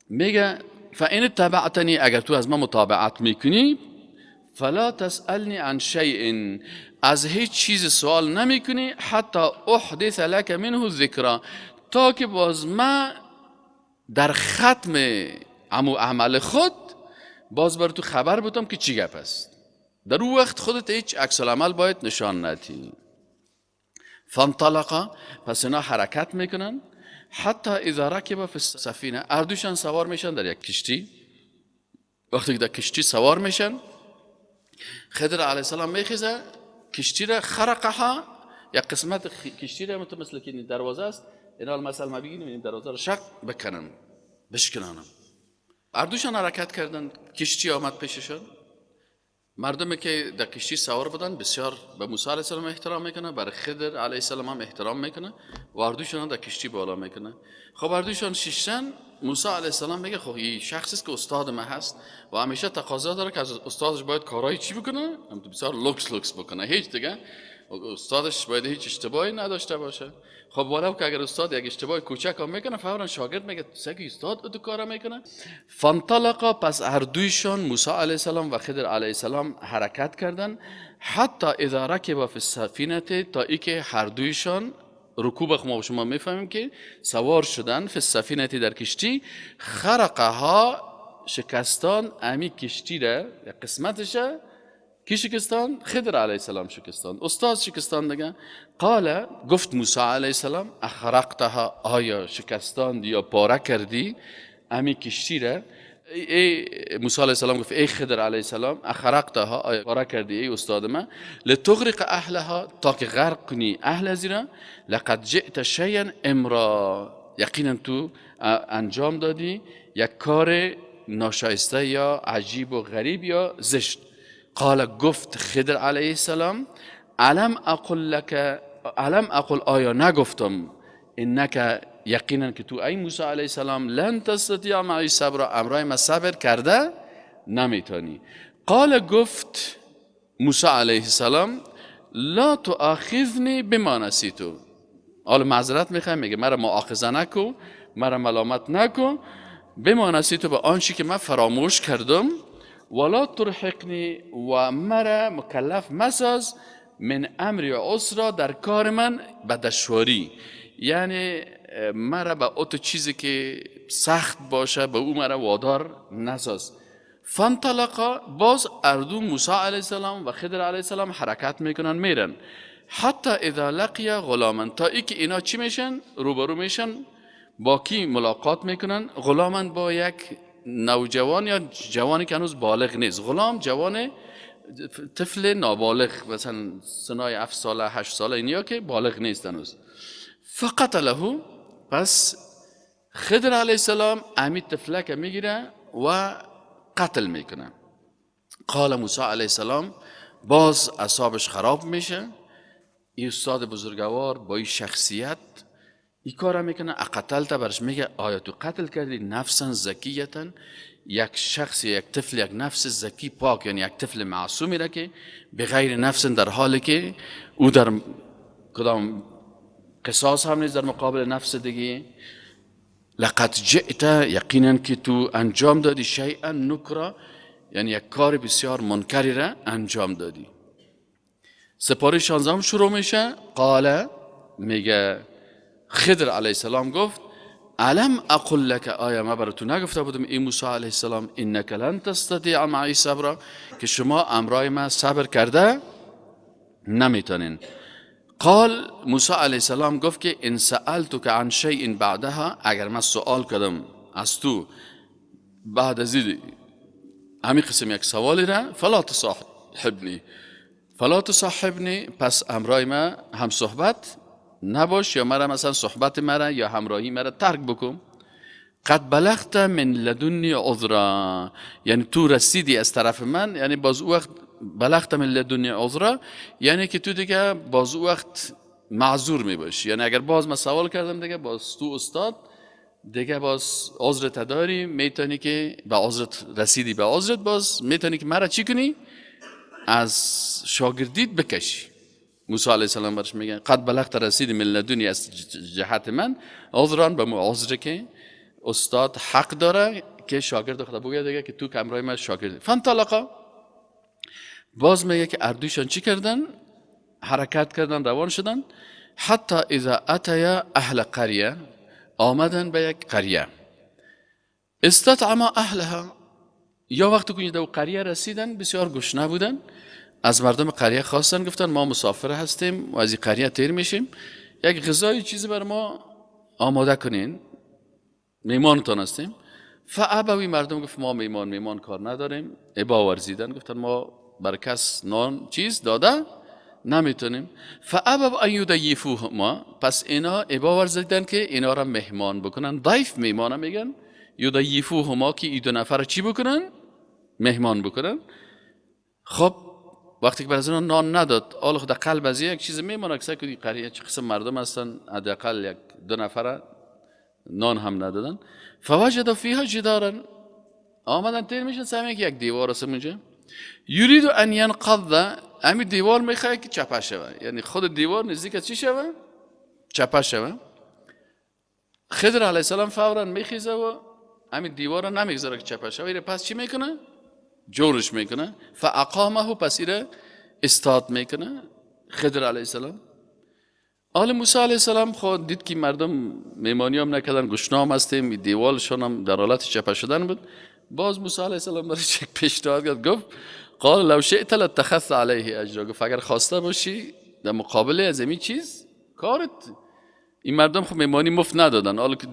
میگه فإن اتبعتنی، اگر تو از من متابعت میکنی، فلا تسألنی عن شیء، از هیچ چیز سوال نمیکنی، حتی احدث لك منه ذکرا، تا که باز من در ختم عمل خود باز بر تو خبر بدم که چی گپ است. در اون وقت خودت هیچ عکس العمل باید نشان ندی. فانطلقا، پس اینا حرکت میکنن. حتی اذا رکب فی السفینه، اردوشان سوار میشن در یک کشتی. وقتی که در کشتی سوار میشن، خضر علیه السلام میخیزه کشتی را، خرقها، یک قسمت کشتی را مثل که دروازه است، اینا مثلا ما بگیم این دروازه را شق بکنن، بشکنن. اردوشان حرکت کردن، کشتی آمد پیششون. مردمی که در کشتی سوار بودن بسیار به موسی علیه السلام احترام میکنه، برای خضر علیه السلام هم احترام میکنه و اردوشان در کشتی بالا میکنه. خب اردوشان شیشتن، موسی علیه السلام میگه خب این شخصی است که استاد ما هست و همیشه تقاضا داره که از استادش باید کارهای چی بکنه، بسیار لوکس بکنه، هیچ دیگه استادش باید هیچ اشتباهی نداشته باشه. خب ولو که اگر استاد یک اشتباه کوچک هم میکنه، فورا شاگرد میگه سگی استاد دو کارا میکنه. فانطلقا، پس هر دویشان موسی علیه السلام و خضر علیه السلام حرکت کردن. حتی اذا رکب فی السفینه، تا ای که هر دویشان رکوب، ما شما میفهمیم که سوار شدن، فی السفینه در کشتی، خرقها، شکستان امی کشتی را، یک قسمتش کی شکستان؟ خضر علیه السلام شکستان، استاد شکستان دیگه. قال، گفت موسی علیه السلام اخرقتها، آیا شکستان یا پاره کردی امی کشتی را؟ ای موسی علیه السلام گفت ای خضر علیه السلام اخرقتها، آیا پاره کردی ای استاد من؟ لتغرق اهلها، تا که غرق کنی اهل زیرا. لقد جئت شیئا امرا، یقینا تو انجام دادی یک کار ناشایسته یا عجیب و غریب یا زشت. قال، گفت خضر علیه السلام الم اقل، آیا نگفتم انک، یقینا که تو ای موسی علیه السلام لن تستطیع معی صبر، امرای ما صبر کرده نمیتونی. قال، گفت موسی علیه السلام لا تؤاخذنی بما نسیتو، حالا معذرت میخوایم، میگه مرا مؤاخذه نکن، مرا ملامت نکن، بما نسیتو، به آنچه که من فراموش کردم، ولا ترحقنی، و مرا مکلف مساز، من امری عسرا، در کار من به دشواری، یعنی مرا به اوت چیزی که سخت باشه به او مرا وادار نساز. فانطلقا، باز اردو موسی علیه السلام و خضر علیه السلام حرکت میکنن میرن. حتی اذا لقی غلاما، تا ای که اینا چی میشن؟ روبرو میشن با کی ملاقات میکنن؟ غلاما، با یک نوجوان یا جوانی که هنوز بالغ نیست. غلام جوان، طفل نابالغ، مثلا سنای 7 ساله 8 ساله، اینیا که بالغ نیست هنوز. فقتله، پس خضر علیه السلام امی طفلک میگیره و قتل میکنه. قال موسی علیه السلام، باز اعصابش خراب میشه. این استاد بزرگوار با این شخصیت این کار میکنه. اقتلت، برش میگه آیا تو قتل کردی نفسا زکیتا، یک شخص، یک طفل، یک نفس زکی پاک، یعنی یک طفل معصومی را که بغیر نفس، در حالی که او در کدام قصاص هم نیست در مقابل نفس دیگه. لقد جئت، یقینا که تو انجام دادی، شیئا نکرا، یعنی یک کار بسیار منکری را انجام دادی. سپاره 16 شروع میشه. قال، میگه خضر علیه السلام گفت الم اقل لك، آیا ما برای تو نگفته بودم ای موسی علیه السلام انک لن تستطیع معی صبر، که شما امرای ما صبر کرده نمیتونین. قال، موسی علیه السلام گفت که ان سألتک عن شیء بعدها، اگر من سوال کردم از تو بعد از همین قسم یک سوالی را، فلا تصاحبنی، پس امرای ما هم صحبت نباش، یا مرا مثلا صحبت مرا یا همراهی مرا ترک بکن. قد بلغت من لدنی عذرا، یعنی تو رسیدی از طرف من، یعنی باز او وقت بلغت من لدنی عذرا، یعنی که تو دیگه باز او وقت معذور می باشی. یعنی اگر باز من سوال کردم دیگه، باز تو استاد دیگه باز عذرت داری، میتونی که به عذرت رسیدی، به عذرت باز میتونی که مرا چی کنی؟ از شاگردیت بکشی. موسی علیه السلام برش میگه قد بلغت، رسیدی من لدنی، از جهت من، عذران، به عذر که استاد حق داره که شاگرد خدا بگه دیگه که تو کمرای من شاگرد. فانطلقا، باز میگه که اردوشان چی کردن؟ حرکت کردن، روان شدن. حتی اذا اتیا اهل قریه، آمدن به یک قریه. استطعما اهلها، یا وقتی که در قریه رسیدن بسیار گشنه بودن از مردم قریه خواستن، گفتن ما مسافر هستیم و از این قریه تیر میشیم، یک غذای چیزی بر ما آماده کنین، میمانتان هستیم. فابوی مردم گفت ما میمان کار نداریم. ابا ورزیدن، گفتن ما بر کس نان چیز داده نمیتونیم. فابو ان یضیفوهما، پس اینا ابا ورزیدن که اینا را مهمان بکنن. ضیف میمانه میگن، یضیفوهما که این دو نفر چی بکنن؟ مهمان بکنن. خب وقتی که برای نان نداد، آل خود قلب از یک چیز میمونه که سکوی قریه چه قسم مردم هستن، حداقل یک دو نفر نان هم ندادن. فوجد فیها جدارا، آمدن تیر میشن سمیه که یک دیوار است اونجا. یرید ان ینقض، امی دیوار میخواه که چپه شوه، یعنی خود دیوار نزدیک چی شوه؟ چپه شوه. خضر علیه السلام فورا میخیزه و امی دیوار را نمیگذاره که چپه شوه. پس چی میکنه؟ جورش میکنه. فاقامه، پس ایره استاد میکنه خضر علیه السلام. آل موسی علیه السلام خود دید که مردم میمانی هم نکردن، گشنام هستیم، دیوالشون هم در حالت چپه شدن بود. باز موسی علیه السلام برایش یک پیشنهاد کرد، گفت قال لو شئت لاتخذت علیه اجرا، گفت اگر خواسته باشی در مقابل از این چیز کارت. این مردم خب میمانی مفت ندادن، حالا که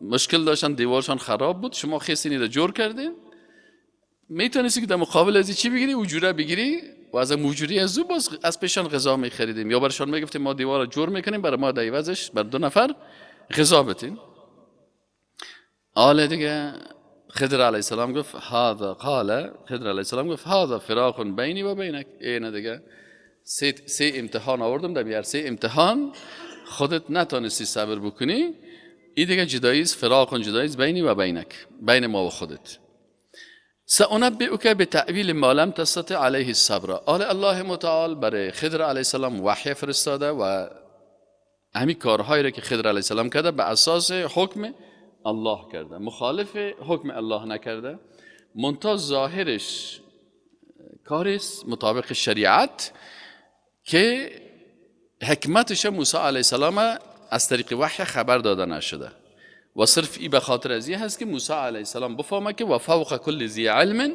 مشکل داشتن دیوارشان خراب بود، شما خیسینی را جور کردین، میتونستی که در مقابل از چی بگیری؟ اجوره بگیری و از موجودی از او باز از پیشان غذا میخریدیم، یا برشان میگفتیم ما دیوار رو جور میکنیم برای ما در عوضش بر دو نفر غذا بتین. آل دیگه خضر علیه السلام گفت هذا، قال خضر علیه السلام گفت هذا فراق بینی و بینک. اینه دیگه سه امتحان آوردم، در سه امتحان خودت نتونستی صبر بکنی، این دیگه جداییست، فراق جداییست بینی و بینک، بین ما و خودت. سأنبئك بتأویل ما لم تستطع علیه الصبر. الله متعال برای خضر علیه السلام وحی فرستاده و همین کارهایی را که خضر علیه السلام کرده به اساس حکم الله کرده، مخالف حکم الله نکرده، منتها ظاهرش کاریست مطابق شریعت که حکمتش موسی علیه السلام از طریق وحی خبر داده نشده و صرف ای به خاطر از این هست که موسی علیه السلام بفهمه که و فوق کل ذی علم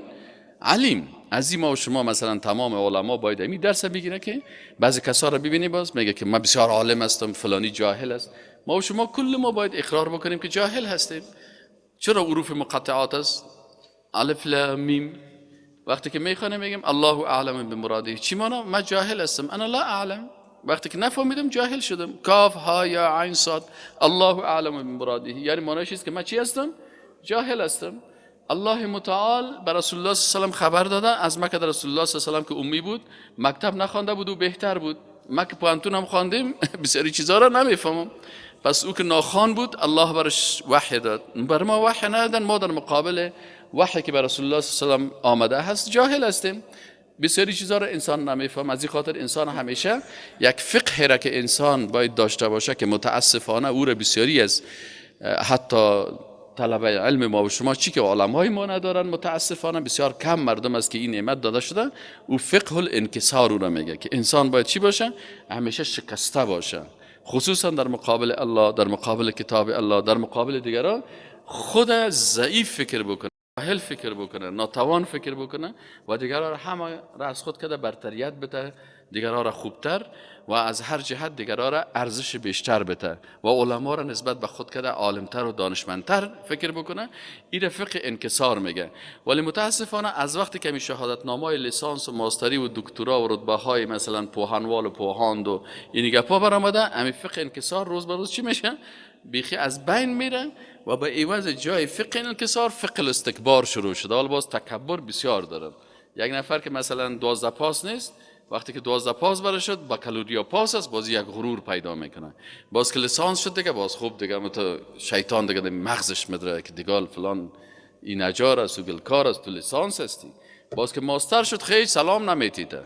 علیم. از این ما و شما مثلا تمام علما باید این درس بگیره که بعضی کسا را ببینی باز میگه که من بسیار عالم هستم، فلانی جاهل است. ما و شما کل ما باید اقرار بکنیم که جاهل هستیم. چرا حروف مقطعات است؟ الف لام میم وقتی که میخوانیم میگیم الله اعلم بمراده، چی معنی؟ من جاهل هستم، انا لا اعلم. وقتی که نفهمیدم جاهل شدم. کاف ها یا عین صاد، الله اعلم بمراده، یعنی معنیش است که من چی هستم؟ جاهل هستم. الله متعال بر رسول الله صلی الله علیه و خبر داده از مکه، در رسول الله صلی الله علیه و که امی بود، مکتب نخوانده بود و بهتر بود. مکه پانتون هم خواندیم بسیاری چیزا را نمیفهمم. پس او که ناخوان بود الله برش وحی داد، بر ما وحی ندادن. ما در مقابل وحی که بر رسول الله صلی الله علیه و آمده هست جاهل هستیم، بسیاری چیزا را انسان نمیفهم. از این خاطر انسان همیشه یک فقه را که انسان باید داشته باشه که متاسفانه او را بسیاری از حتی طلبه علم ما و شما چی که علمای ما ندارن، متاسفانه بسیار کم مردم است که این نعمت داده شده. او فقه الانکسار رو میگه که انسان باید چی باشه؟ همیشه شکسته باشه، خصوصا در مقابل الله، در مقابل کتاب الله، در مقابل دیگران خود ضعیف فکر بکنه، جاهل فکر بکنه، ناتوان فکر بکنه و دیگران را همه را از خود کده برتریت بده، دیگران را خوبتر و از هر جهت دیگران را ارزش بیشتر بده و علما را نسبت به خود کده عالمتر و دانشمندتر فکر بکنه. این فقه انکسار میگه. ولی متاسفانه از وقتی که می شهادت نامه لیسانس و ماستری و دکترا و رتبه های مثلا پوهانوال و پوهاند و این گپا برآمده، همین فقه انکسار روز به روز چی میشه؟ بیخی از بین میره و به عوض جای فقه انکسار فقه الاستکبار شروع شده. حالا باز تکبر بسیار دارن. یک نفر که مثلا 12 پاس نیست، وقتی که 12 پاس برای شد بکالوریا پاس است، باز یک غرور پیدا میکنه. باز که لیسانس شد دیگه باز خوب دیگه شیطان دیگه مغزش میدره که دیگه فلان این نجار است و گلکار است، تو لیسانس هستی. باز که ماستر شد خیلی سلام نمیتیده.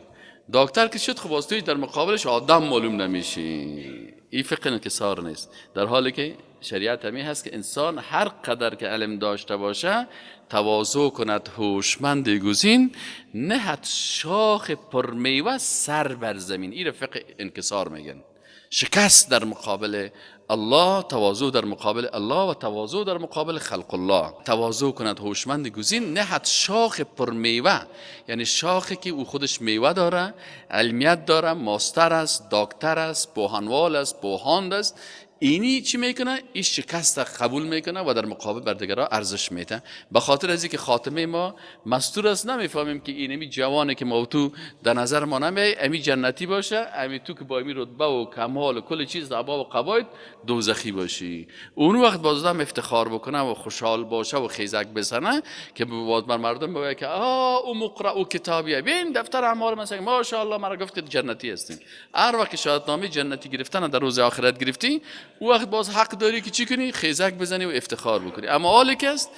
دکتر که شد خب باز توی در مقابلش آدم معلوم نمیشی. این فقه انکسار نیست، در حالی که شریعت همین هست که انسان هر قدر که علم داشته باشه تواضع کند، هوشمند گزین، نهد شاخ پرمیوه سر بر زمین. این فقه انکسار میگن. شکست در مقابل الله، تواضع در مقابل الله و تواضع در مقابل خلق الله. تواضع کند هوشمند گزین، نهد شاخ پر میوه، یعنی شاخی که او خودش میوه داره، علمیت داره، ماستر است، دکتر است، بوهانوال است، بوهاند است. اینی چی میکنه؟ این شکست قبول میکنه و در مقابل بر دیگران ارزش میده. به خاطر از اینکه خاتمه ما مستور است، نمیفهمیم که اینمی جوانی که ما تو در نظر ما نمیاد امی جنتی باشه، امی تو که با امی رتبه و کمال و کل چیز عبا و قواید دوزخی باشی. اون وقت بازم افتخار بکنه و خوشحال باشه و خیزک بزنه که باز بر مردم بگه که او مقرأ و کتابیه، ببین دفتر اعمال مثلا ماشاءالله مرا گفت که جنتی هستین. هر وقت شهادتنامه جنتی گرفتن در روز آخرت گرفتی، وقت باز حق داری که چی کنی؟ خیزک بزنی و افتخار بکنی. اما حالی که است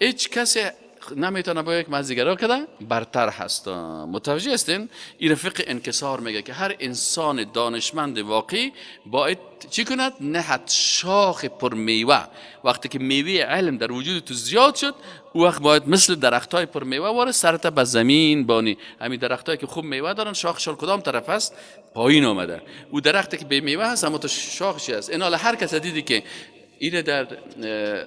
هیچ کسی نمیتونه با یک مزدیگرا کده برتر هست. متوجه هستین؟ این فقه انکسار میگه که هر انسان دانشمند واقعی باید چی کند؟ نهد شاخ پر میوه. وقتی که میوه علم در وجود تو زیاد شد، او وقت باید مثل درختای پر میوه وارد سرت به زمین بانی. همین درختایی که خوب میوه دارن شاخشون کدام طرف است؟ پایین آمده. او درختی که به میوه هست اما تو شاخش است. این حالا هر کس دیدی که این در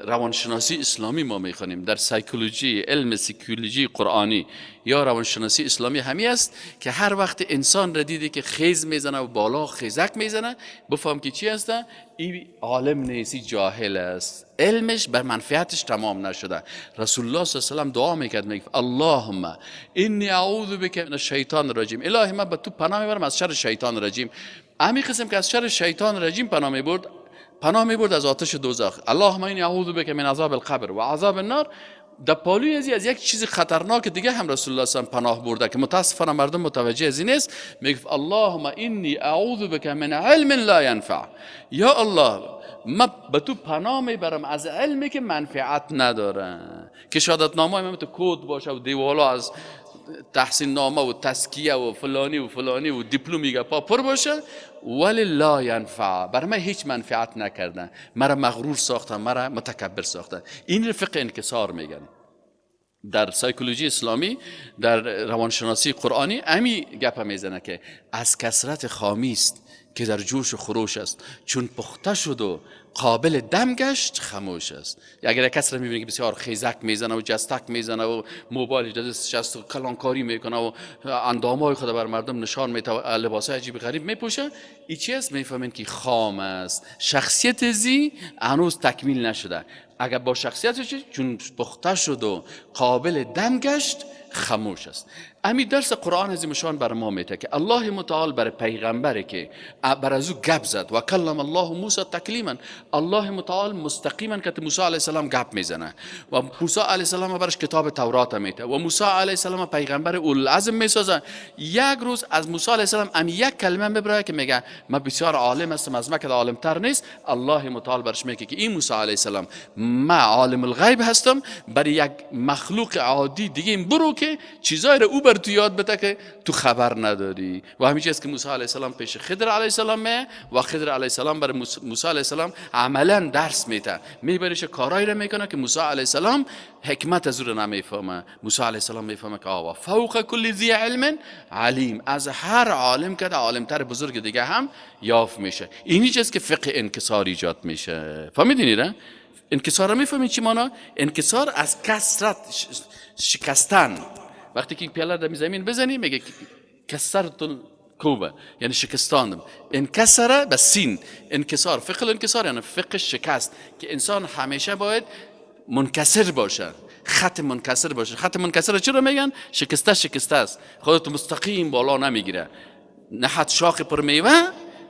روانشناسی اسلامی ما میخوانیم، در سایکولوژی، علم سایکولوژی قرآنی یا روانشناسی اسلامی همی است که هر وقت انسان را دیدی که خیز میزنه و بالا خیزک میزنه، بفهم که چی هست؟ این عالم نیستی، جاهل است، علمش بر منفعتش تمام نشده. رسول الله صلی الله علیه و آله دعا میکرد، میگه اللهم انی اعوذ بک من الشیطان الرجیم، الهی من به تو پناه میبرم از شر شیطان رجیم. همین قسم که از شر شیطان رجیم پناه میبرد از آتش دوزخ. اللهم انی اعوذ بک من عذاب القبر و عذاب النار. در پالوی از یک چیز خطرناک دیگه هم رسول الله صلی الله علیه و آله پناه برده که متاسفانه مردم متوجه از این نیست. میگه اللهم انی اعوذ بک من علم لا ینفع، یا الله من به تو پناه میبرم از علمی که منفعت نداره، که شهادت نامه من تو کد باشه و دیوالا از تحسین نامه و تزکیه و فلانی و دیپلمی پا پر باشه، ولی لا ینفع، بر من هیچ منفعت نکردن، مرا مغرور ساختن، مرا متکبر ساختن. این فقه انکسار میگن. در سایکولوژی اسلامی، در روانشناسی قرآنی امی گپ میزنه که از کثرت خامی است که در جوش و خروش است، چون پخته شد و قابل دم گشت خموش است. اگر کسی را میبینی که بسیار خیزک میزنه و جستک میزنه و موبایل دستش است و کلانکاری میکنه و اندامهای خود بر مردم نشان میده و لباس عجیب غریب میپوشه، این چی است؟ میفهمین که خام است، شخصیت زی هنوز تکمیل نشده. اگر با شخصیتش چون پخته شد و قابل دم گشت خموش است. همین درس قرآن عظیم شان بر ما میده که الله متعال بر پیغمبری که بر از او گپ زد و کلم الله موسی تکلیما، الله متعال مستقیما که موسی علیه السلام گپ میزنه و موسی علیه السلام برش کتاب تورات میده و موسی علیه السلام پیغمبر اولوالعزم میسازه. یک روز از موسی علیه السلام ام یک کلمه میبره که میگه من بسیار عالم هستم، از مکه عالم تر نیست. الله متعال برش میگه که این موسی علیه السلام من عالم الغیب هستم، برای یک مخلوق عادی دیگه برو که چیزایی رو او بر تو یاد بده که تو خبر نداری. و همین چیز که موسی علیه السلام پیش خضر علیه السلام میه و خضر علیه السلام برای موسی علیه السلام عملا درس میده، میبرش کارایی رو میکنه که موسی علیه السلام حکمت از رو نمیفهمه. موسی علیه السلام میفهمه که آوا فوق کل ذی علم علیم، از هر عالم که عالمتر بزرگ دیگه هم یافت میشه. اینی چیز که فقه انکسار ایجاد میشه. فهمیدین نه؟ انکسار رو میفهمید چی مانا؟ انکسار از کثرت شکستن. وقتی که پیاله در زمین بزنی میگه کسرت کوبه، یعنی شکستاندم. انکسره به سین، انکسار، فقه الانکسار یعنی فقه شکست، که انسان همیشه باید منکسر باشه، خط منکسر باشه. خط منکسر چرا میگن؟ شکسته است، خودت مستقیم بالا نمیگیره، نهد شاخ پر میوه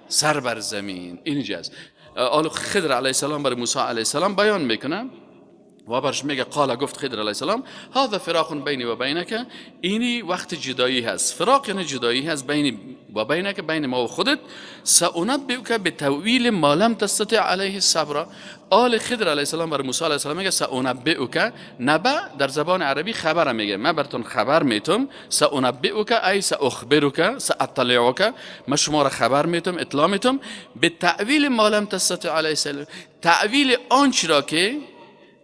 سر بر زمین. اینجاست. آل خضر علیه السلام برای موسی علیه السلام بیان میکنه و برش میگه قال، گفت خضر علیه السلام هذا فراق بینی و بینک، اینی وقت جدایی هست. فراق یعنی جدایی هست بینی و بینک، بین ما و خودت. سأنبئک بتأویل ما لم تستطع علیه الصبر. آل خضر علیه السلام برای موسی علیه السلام میگه سأنبئک، نبأ در زبان عربی خبر میگه، من براتون خبر میتم. سأنبئک ای سأخبرک، سأطلعک، من شما را خبر میتم، اطلاع میتم. بتأویل ما لم تستطع علیه الصبر، تأویل آنچه را که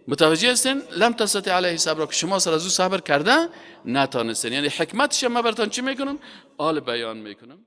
متوجه هستین لم تستطع علیه صبر، که شما سر از او صبر کرده نتانستین. یعنی حکمتش ما براتون چی میکنم؟ آل بیان میکنم.